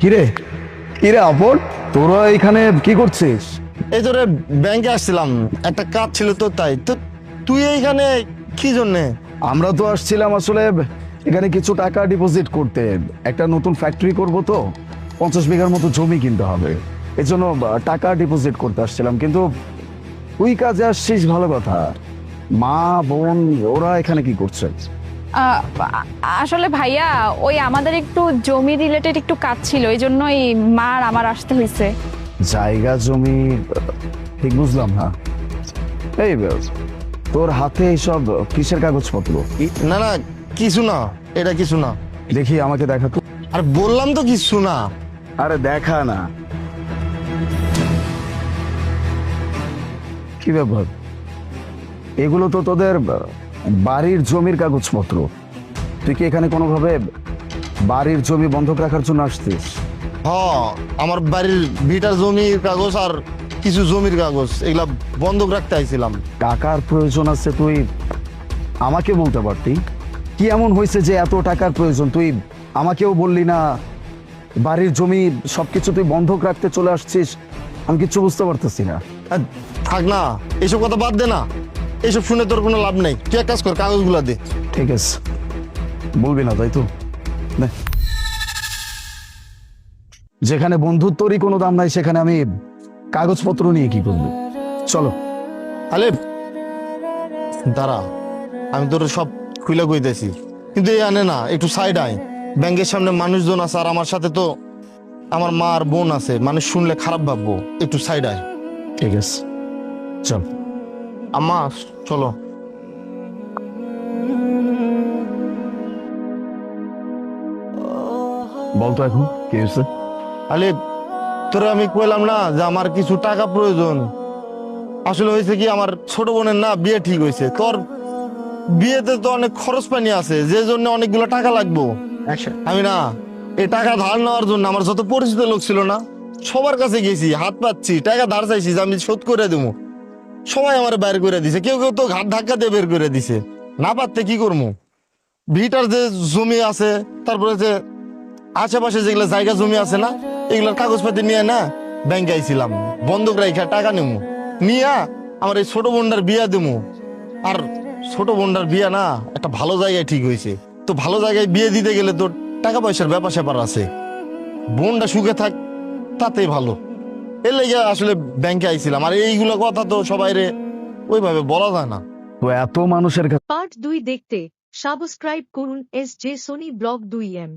কিরে কিরে আপন, তোরা এখানে কি করছিস? এই তোরে ব্যাংকে আসছিলাম, একটা কাজ ছিল তো, তাই তো। তুই এইখানে কি জন্যে? আমরা তো আসছিলাম আসলে এখানে কিছু টাকা ডিপোজিট করতে। একটা নতুন ফ্যাক্টরি করব তো, 50 বিঘার মতো জমি কিনতে হবে। এই জন্য টাকা ডিপোজিট করতে আসছিলাম। কিন্তু তুই কাজে আসছিস, ভালো কথা। মা বোন ওরা এখানে কি করছে? আহ, আসলে ভাইয়া ওই আমাদের একটু জমি রিলেটেড একটু কাজ ছিল, এই জন্যই মা আর আমার আসতে হয়েছে। জায়গা জমি, ঠিক বুঝলাম না। এই তোর হাতে এইসব কিসের কাগজপত্র? না না, কিছু না, এটা কিছু না। দেখি আমাকে দেখা তো। আর বললাম তো কিছু না। আরে দেখা না। কি ব্যাপার? এগুলো তো তোদের বাড়ির জমির কাগজপত্র। তুই কি এখানে কোনোভাবে বাড়ির জমি বন্ধক রাখার জন্য আসছিস? হ, আমার বাড়ির ভিটার জমির কাগজ আর কিছু জমির কাগজ, এগুলা বন্ধক রাখতে আইছিলাম। টাকার প্রয়োজন আছে, তুই আমাকে বলতে পারতি। কি এমন হয়েছে যে এত টাকার প্রয়োজন? তুই আমাকেও বললি না। বাড়ির জমি সবকিছু তুই বন্ধক রাখতে চলে আসছিস, আমি কিচ্ছু বুঝতে পারতেছি না। আর থাক না, এইসব কথা বাদ দে না। এইসব শুনে তোর কোনো লাভ নেই। তুই এক কাজ কর, কাগজগুলা দে। ঠিক আছে, বলবি না তাই তো? নে। যেখানে বন্ধুত্বরই কোনো দাম নাই, সেখানে আমি কাগজপত্র নিয়ে কি করবো? চলো। আলে দাঁড়া, আমি তোর সব খুইলা কইতেছি, কিন্তু এই আনে না, একটু সাইড আয়। ব্যাংকের সামনে মানুষজন আছে, আর আমার সাথে তো আমার মা আর বোন আছে, মানুষ শুনলে খারাপ ভাববো। একটু সাইড আয়। ঠিক আছে, চল। আম্মা চলো। বলতো এখন কি হয়েছে? আলে তোরে আমি কইলাম না যে আমার কিছু টাকা প্রয়োজন। আসলে হয়েছে কি, আমার ছোট বোনের না বিয়ে ঠিক হয়েছে। তোর বিয়েতে তো অনেক খরচ পানি আছে, যে জন্য অনেকগুলো টাকা লাগবো। আমি না এই টাকা ধার নেওয়ার জন্য আমার যত পরিচিত লোক ছিল না, সবার কাছে গেছি, হাত পাচ্ছি, টাকা ধার চাইছি যে আমি শোধ করে দেবো। সবাই আমার বাইর করে দিছে, কেউ কেউ তো ঘাট ধাক্কা দিয়ে বের করে দিছে। না পারতে কি করবো? ভিটার যে জমি আছে, তারপরে যে আশেপাশে যেগুলো জায়গা জমি আছে না, এগুলোর কাগজপাতি নিয়ে না ব্যাংকে আইছিলাম, বন্ধক রাখা টাকা নেবো, নিয়ে আমার এই ছোট বোনটার বিয়া দেবো। আর ছোট বোনটার বিয়া না একটা ভালো জায়গায় ঠিক হয়েছে। তো ভালো জায়গায় বিয়ে দিতে গেলে তোর টাকা পয়সার ব্যাপার স্যাপার আছে। বোনটা সুখে থাক, তাতেই ভালো। এর লেগে আসলে ব্যাংকে আইছিলাম। আর এইগুলো কথা তো সবাইরে ওইভাবে বলা যায় না। তো এত মানুষের কাছে পার্ট 2 দেখতে সাবস্ক্রাইব করুন SJ সোনি ব্লগ 2M।